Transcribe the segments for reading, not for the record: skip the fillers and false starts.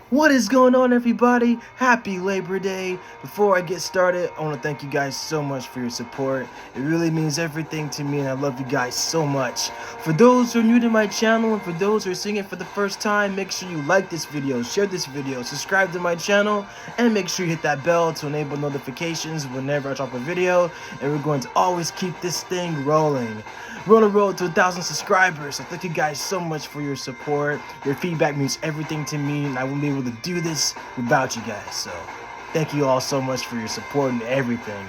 What is going on, everybody? Happy Labor Day. Before I get started, I want to thank you guys so much for your support. It really means everything to me, and I love you guys so much. For those who are new to my channel, and for those who are seeing it for the first time, make sure you like this video, share this video, subscribe to my channel, and make sure you hit that bell to enable notifications whenever I drop a video, and we're going to always keep this thing rolling. We're on the road to 1,000 subscribers, so thank you guys so much for your support. Your feedback means everything to me, and I wouldn't be able to do this without you guys. So thank you all so much for your support and everything.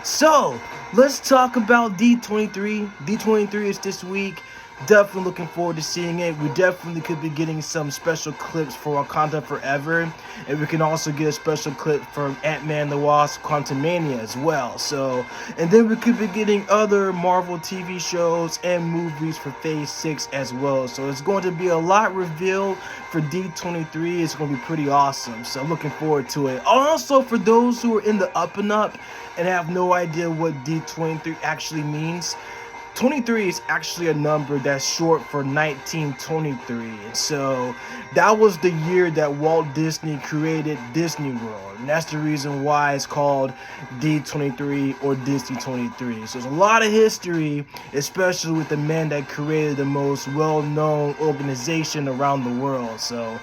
So let's talk about D23. D23 is this week. Definitely looking forward to seeing it. We definitely could be getting some special clips for Wakanda Forever, and we can also get a special clip from Ant-Man the Wasp Quantumania as well. So, and then we could be getting other Marvel TV shows and movies for Phase 6 as well. So it's going to be a lot revealed for D23. It's going to be pretty awesome. So looking forward to it. Also, for those who are in the up and up and have no idea what D23 actually means, 23 is actually a number that's short for 1923, and so that was the year that Walt Disney created Disney World, and that's the reason why it's called D23 or Disney 23. So there's a lot of history, especially with the man that created the most well-known organization around the world. So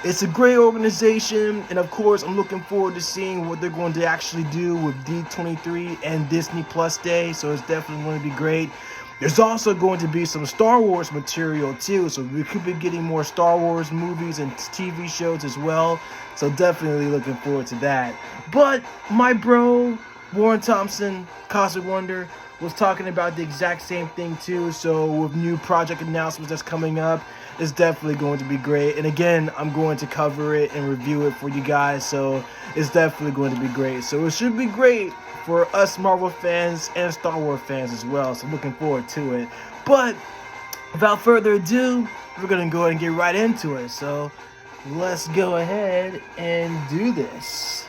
it's a great organization, and of course I'm looking forward to seeing what they're going to actually do with D23 and Disney Plus Day, so it's definitely going to be great. There's also going to be some Star Wars material too, so we could be getting more Star Wars movies and TV shows as well, so definitely looking forward to that. But my bro, Warren Thompson, Cosmic Wonder, was talking about the exact same thing too, so with new project announcements that's coming up, it's definitely going to be great. And again, I'm going to cover it and review it for you guys, so it's definitely going to be great. So it should be great for us Marvel fans and Star Wars fans as well, so looking forward to it. But without further ado, we're going to go ahead and get right into it. So let's go ahead and do this.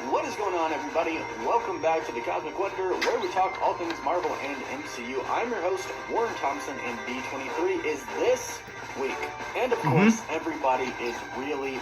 What is going on, everybody? Welcome back to the Cosmic Wonder, where we talk all things Marvel and MCU. I'm your host, Warren Thompson, and D23 is this week. And of course, everybody is really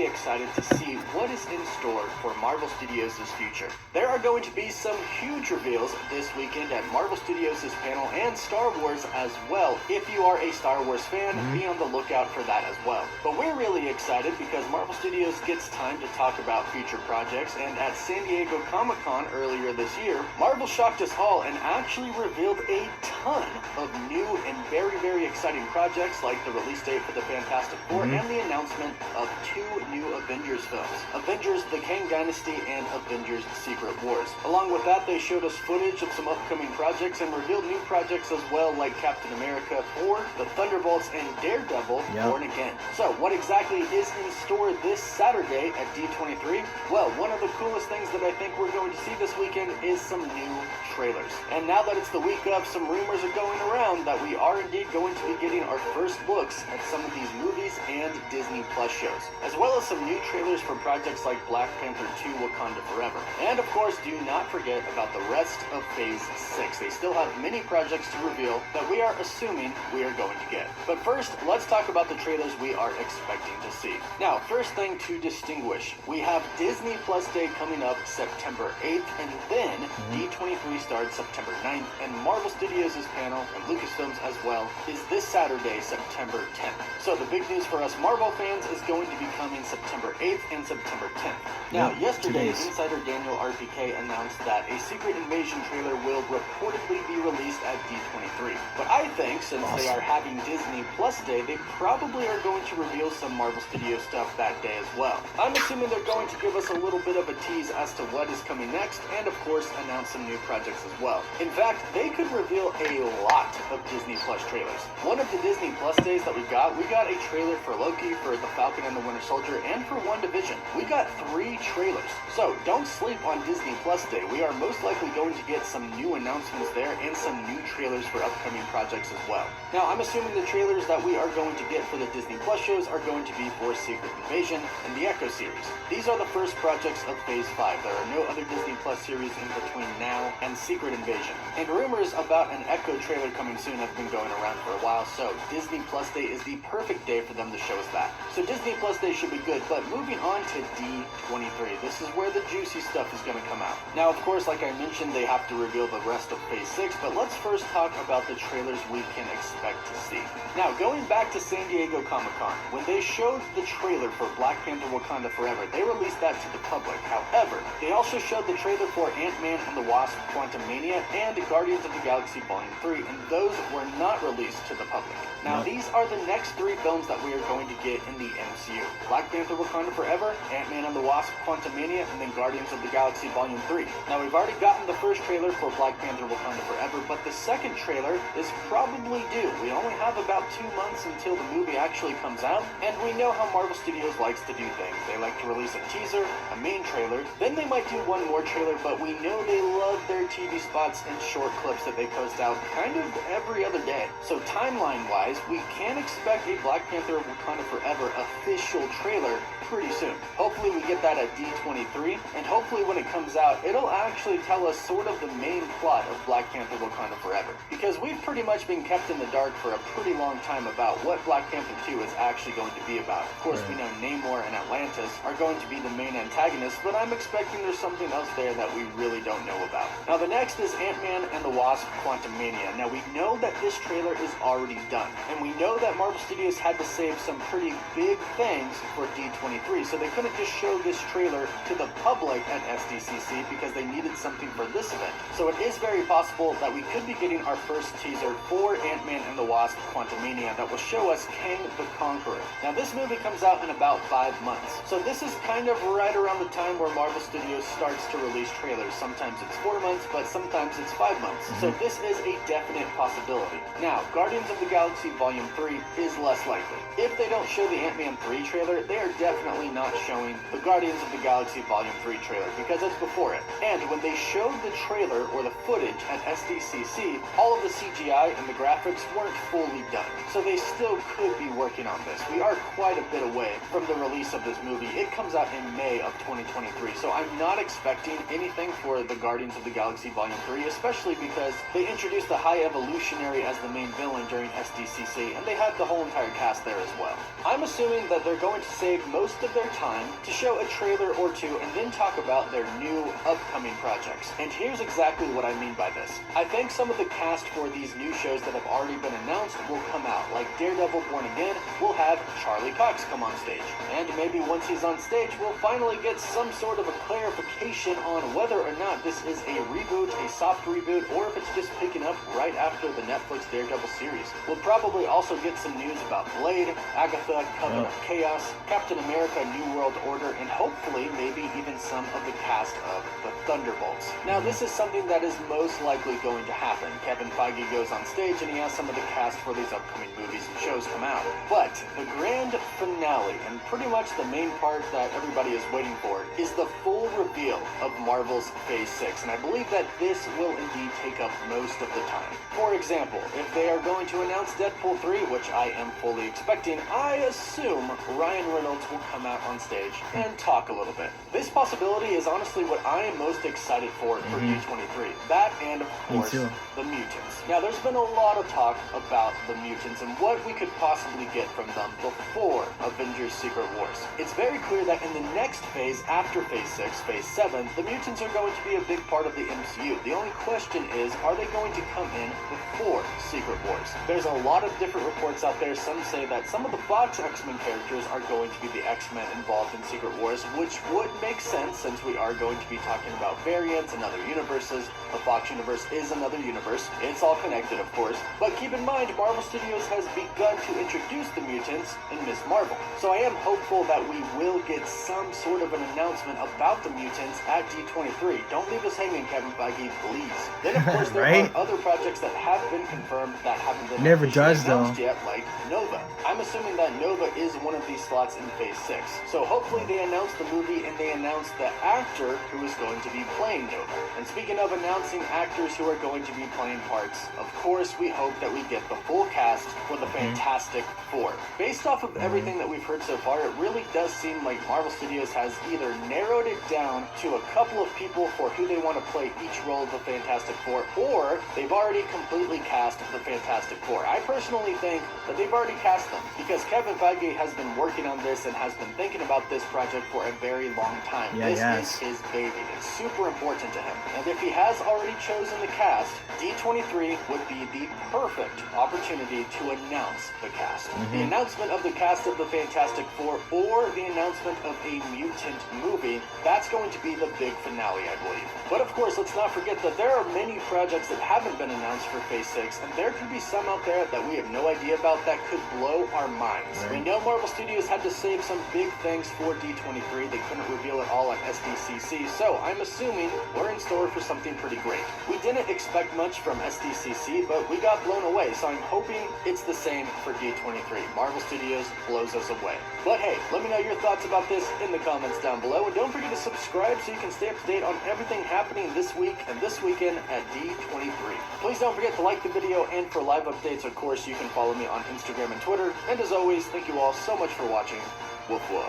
excited to see what is in store for Marvel Studios' future. There are going to be some huge reveals this weekend at Marvel Studios' panel and Star Wars as well. If you are a Star Wars fan, be on the lookout for that as well. But we're really excited because Marvel Studios gets time to talk about future projects, and at San Diego Comic-Con earlier this year, Marvel shocked us all and actually revealed a ton of new and very exciting projects, like the release date for the Fantastic Four and the announcement of 2 new Avengers films, Avengers The Kang Dynasty and Avengers Secret Wars. Along with that, they showed us footage of some upcoming projects and revealed new projects as well, like Captain America, Thor, The Thunderbolts, and Daredevil, Born Again. So what exactly is in store this Saturday at D23? Well, one of the coolest things that I think we're going to see this weekend is some new trailers. And now that it's the week of, some rumors are going around that we are indeed going to be getting our first looks at some of these movies and Disney Plus shows, as well as some new trailers for projects like Black Panther 2 Wakanda Forever. And of course, do not forget about the rest of Phase 6. They still have many projects to reveal that we are assuming we are going to get. But first, let's talk about the trailers we are expecting to see. Now, first thing to distinguish, we have Disney Plus Day coming up September 8th, and then D23 starts September 9th, and Marvel Studios' panel, and Lucasfilms as well, is this Saturday, September 10th. So the big news for us Marvel fans is going to be coming September 8th and September 10th. Now, yesterday, insider Daniel RPK announced that a Secret Invasion trailer will reportedly be released at D23. But I think, since they are having Disney Plus Day, they probably are going to reveal some Marvel Studios stuff that day as well. I'm assuming they're going to give us a little bit of a tease as to what is coming next, and of course, announce some new projects as well. In fact, they could reveal a lot of Disney Plus trailers. One of the Disney Plus days that we got a trailer for Loki, for The Falcon and the Winter Soldier, and for WandaVision. We got 3 trailers. So don't sleep on Disney Plus Day. We are most likely going to get some new announcements there and some new trailers for upcoming projects as well. Now, I'm assuming the trailers that we are going to get for the Disney Plus shows are going to be for Secret Invasion and the Echo series. These are the first projects of Phase 5. There are no other Disney Plus series in between now and Secret Invasion. And rumors about an Echo trailer coming soon have been going around for a while, so Disney Plus Day is the perfect day for them to show us that. So Disney Plus Day should be good, but moving on to D23. This is where the juicy stuff is going to come out. Now, of course, like I mentioned, they have to reveal the rest of Phase 6, but let's first talk about the trailers we can expect to see. Now, going back to San Diego Comic-Con, when they showed the trailer for Black Panther Wakanda Forever, they released that to the public. However, they also showed the trailer for Ant-Man and the Wasp: Quantumania and Guardians of the Galaxy Volume 3, and those were not released to the public. Now, these are the next 3 films that we are going to get in the MCU. Black Panther Wakanda Forever, Ant-Man and the Wasp: Quantumania, and then Guardians of the Galaxy Volume 3. Now, we've already gotten the first trailer for Black Panther Wakanda Forever, but the second trailer is probably due. We only have about 2 months until the movie actually comes out, and we know how Marvel Studios likes to do things. They like to release a teaser, a main trailer, then they might do one more trailer, but we know they love their TV spots and short clips that they post out kind of every other day. So timeline-wise, we can expect a Black Panther Wakanda Forever official trailer pretty soon. Hopefully we get that at D23, and hopefully when it comes out, it'll actually tell us sort of the main plot of Black Panther Wakanda Forever. Because we've pretty much been kept in the dark for a pretty long time about what Black Panther 2 is actually going to be about. Of course, we know Namor and Atlantis are going to be the main antagonists, but I'm expecting there's something else there that we really don't know about. Now the next is Ant-Man and the Wasp: Quantumania. Now we know that this trailer is already done, and we know that Marvel Studios had to save some pretty big things for D23, so they couldn't just show this trailer to the public at SDCC because they needed something for this event. So it is very possible that we could be getting our first teaser for Ant-Man and the Wasp: Quantumania that will show us Kang the Conqueror. Now this movie comes out in about 5 months, so this is kind of right around the time where Marvel Studios starts to release trailers. Sometimes it's 4 months, but sometimes it's 5 months. So this is a definite possibility. Now, Guardians of the Galaxy Volume 3 is less likely. If they don't show the Ant-Man 3 trailer, they are definitely not showing the Guardians of the Galaxy Volume 3 trailer because it's before it. And when they showed the trailer or the footage at SDCC, all of the CGI and the graphics weren't fully done. So they still could be working on this. We are quite a bit away from the release of this movie. It comes out in May of 2023, so I'm not expecting anything for the Guardians of the Galaxy Volume 3, especially because they introduced the High Evolutionary as the main villain during SDCC, and they had the whole entire cast there as well. I'm assuming that they're going to save most of their time to show a trailer or two and then talk about their new upcoming projects. And here's exactly what I mean by this. I think some of the cast for these new shows that have already been announced will come out. Like Daredevil Born Again, we'll have Charlie Cox come on stage. And maybe once he's on stage, we'll finally get some sort of a clarification on whether or not this is a reboot, a soft reboot, or if it's just picking up right after the Netflix Daredevil series. We'll probably also get some news about Blade, Agatha, Coven of Chaos, Captain America, New World Order, and hopefully maybe even some of the cast of the Thunderbolts. Now this is something that is most likely going to happen. Kevin Feige goes on stage and he has some of the cast for these upcoming movies and shows come out. But the grand finale, and pretty much the main part that everybody is waiting for, is the full reveal of Marvel's Phase 6, and I believe that this will indeed take up most of the time. For example, if they are going to announce Deadpool 3, which I am fully expecting, I assume Ryan Reynolds will come out on stage and talk a little bit. This possibility is honestly what I am most excited for D23. That and, of course, the mutants. Now, there's been a lot of talk about the mutants and what we could possibly get from them before Avengers Secret Wars. It's very clear that in the next phase, after Phase 6, Phase 7, the mutants are going to be a big part of the MCU. The only question is, are they going to come in before Secret Wars? There's a lot of different reports out there. Some say that some of the Fox X-Men characters are going to be the X-Men involved in Secret Wars, which would make sense since we are going to be talking about variants and other universes. The Fox universe is another universe. It's all connected, of course. But keep in mind, Marvel Studios has begun to introduce the mutants in Ms. Marvel. So I am hopeful that we will get some sort of an announcement about the mutants at D23. Don't leave us hanging, Kevin Feige, please. Then, of course, there are other projects that have been confirmed that haven't been announced yet, like Nova. I'm assuming that Nova is one of these slots in Phase 6. So hopefully they announce the movie and they announce the actor who is going to be playing Nova. And speaking of announcing actors who are going to be playing parts, of course we hope that we get the full cast for the Fantastic Four. Based off of everything that we've heard so far, it really does seem like Marvel Studios has either narrowed it down to a couple of people for who they want to play each role of the Fantastic Four, or they've already completely cast the Fantastic Four. I personally think that they've already cast them, because Kevin Feige has been working on this and has been thinking about this project for a very long time. This is his baby. It's super important to him. And if he has already chosen the cast, D23 would be the perfect opportunity to announce the cast. The announcement of the cast of the Fantastic Four, or the announcement of a mutant movie, that's going to be the big finale, I believe. But of course, let's not forget that there are many projects that haven't been announced for Phase 6, and there could be some out there that we have no idea about that could blow our minds. We know Marvel Studios had to save some big things for D23. They couldn't reveal it all at SDCC, so I'm assuming we're in store for something pretty great. We didn't expect much from SDCC, but we got blown away, so I'm hoping it's the same for D23. Marvel Studios blows us away. But hey, let me know your thoughts about this in the comments down below, and don't forget to subscribe so you can stay up to date on everything happening this week and this weekend at D23. Please don't forget to like the video, and for live updates, of course, you can follow me on Instagram and Twitter. And as always, thank you all so much for watching. Woof woof.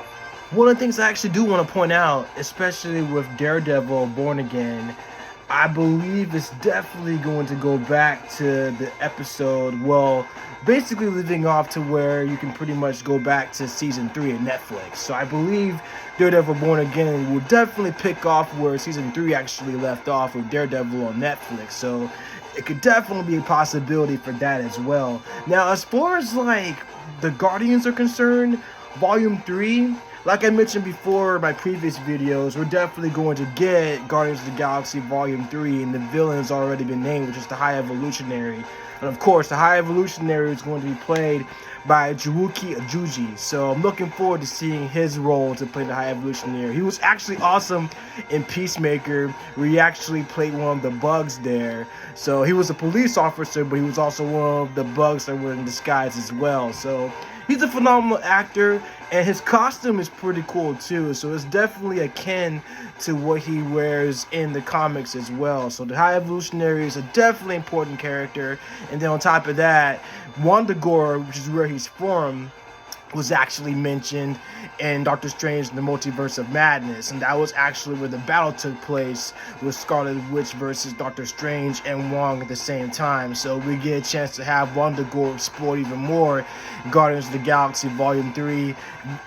One of the things I actually do want to point out, especially with Daredevil Born Again, I believe it's definitely going to go back to the episode, well, basically leaving off to where you can pretty much go back to season 3 of Netflix. So I believe Daredevil Born Again will definitely pick off where season 3 actually left off with Daredevil on Netflix. So it could definitely be a possibility for that as well. Now, as far as like the Guardians are concerned, Volume 3, like I mentioned before in my previous videos, we're definitely going to get Guardians of the Galaxy Volume 3, and the villain has already been named, which is the High Evolutionary. And of course, the High Evolutionary is going to be played by Juwoki Ajuji. So I'm looking forward to seeing his role to play the High Evolutionary. He was actually awesome in Peacemaker, where he actually played one of the bugs there. So he was a police officer, but he was also one of the bugs that were in disguise as well. So he's a phenomenal actor, and his costume is pretty cool too. So it's definitely akin to what he wears in the comics as well. So the High Evolutionary is a definitely important character. And then on top of that, Wandagore, which is where he's from, was actually mentioned in Doctor Strange in the Multiverse of Madness, and that was actually where the battle took place with Scarlet Witch versus Doctor Strange and Wong at the same time. So we get a chance to have Wandagore explored even more. Guardians of the Galaxy Volume 3,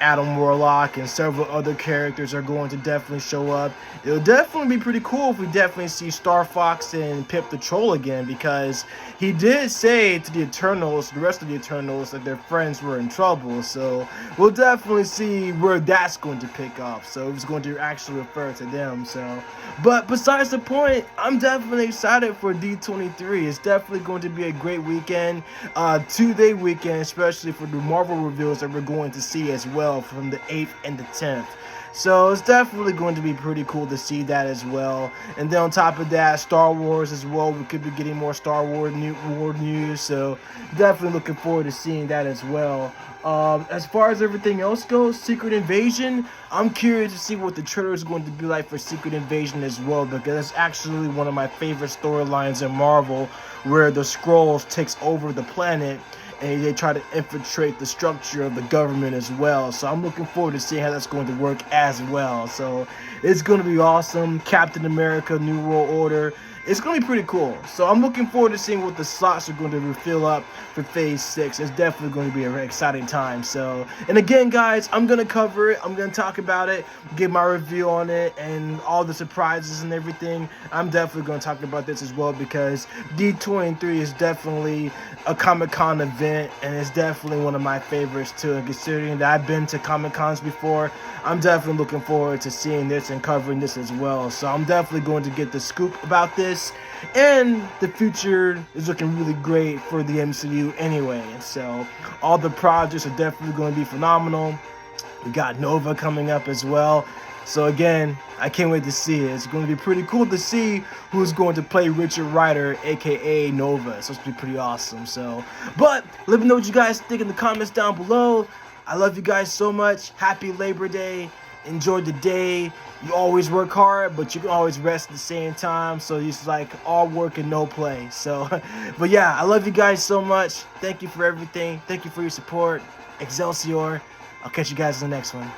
Adam Warlock and several other characters are going to definitely show up. It'll definitely be pretty cool if we definitely see Star Fox and Pip the Troll again, because he did say to the Eternals, the rest of the Eternals, that their friends were in trouble. So we'll definitely see where that's going to pick up. So it's going to actually refer to them. So, but besides the point, I'm definitely excited for D23. It's definitely going to be a great weekend, 2-day weekend, especially for the Marvel reveals that we're going to see as well from the 8th and the 10th. So it's definitely going to be pretty cool to see that as well. And then on top of that, Star Wars as well. We could be getting more Star Wars news. So definitely looking forward to seeing that as well. As far as everything else goes, Secret Invasion, I'm curious to see what the trailer is going to be like for Secret Invasion as well, because it's actually one of my favorite storylines in Marvel, where the Skrulls takes over the planet and they try to infiltrate the structure of the government as well. So I'm looking forward to seeing how that's going to work as well. So it's going to be awesome. Captain America, New World Order. It's going to be pretty cool. So I'm looking forward to seeing what the slots are going to fill up for Phase 6. It's definitely going to be a very exciting time. So, and again, guys, I'm going to cover it. I'm going to talk about it, give my review on it, and all the surprises and everything. I'm definitely going to talk about this as well, because D23 is definitely a Comic-Con event, and it's definitely one of my favorites too. And considering that I've been to Comic-Cons before, I'm definitely looking forward to seeing this and covering this as well. So I'm definitely going to get the scoop about this. And the future is looking really great for the MCU anyway. And so all the projects are definitely going to be phenomenal. We got Nova coming up as well. So again, I can't wait to see it. It's going to be pretty cool to see who's going to play Richard Rider, aka Nova. So it's going to be pretty awesome. So, but let me know what you guys think in the comments down below. I love you guys so much. Happy Labor Day. Enjoy the day. You always work hard, but you can always rest at the same time. So it's like all work and no play. So, but yeah, I love you guys so much. Thank you for everything. Thank you for your support. Excelsior. I'll catch you guys in the next one.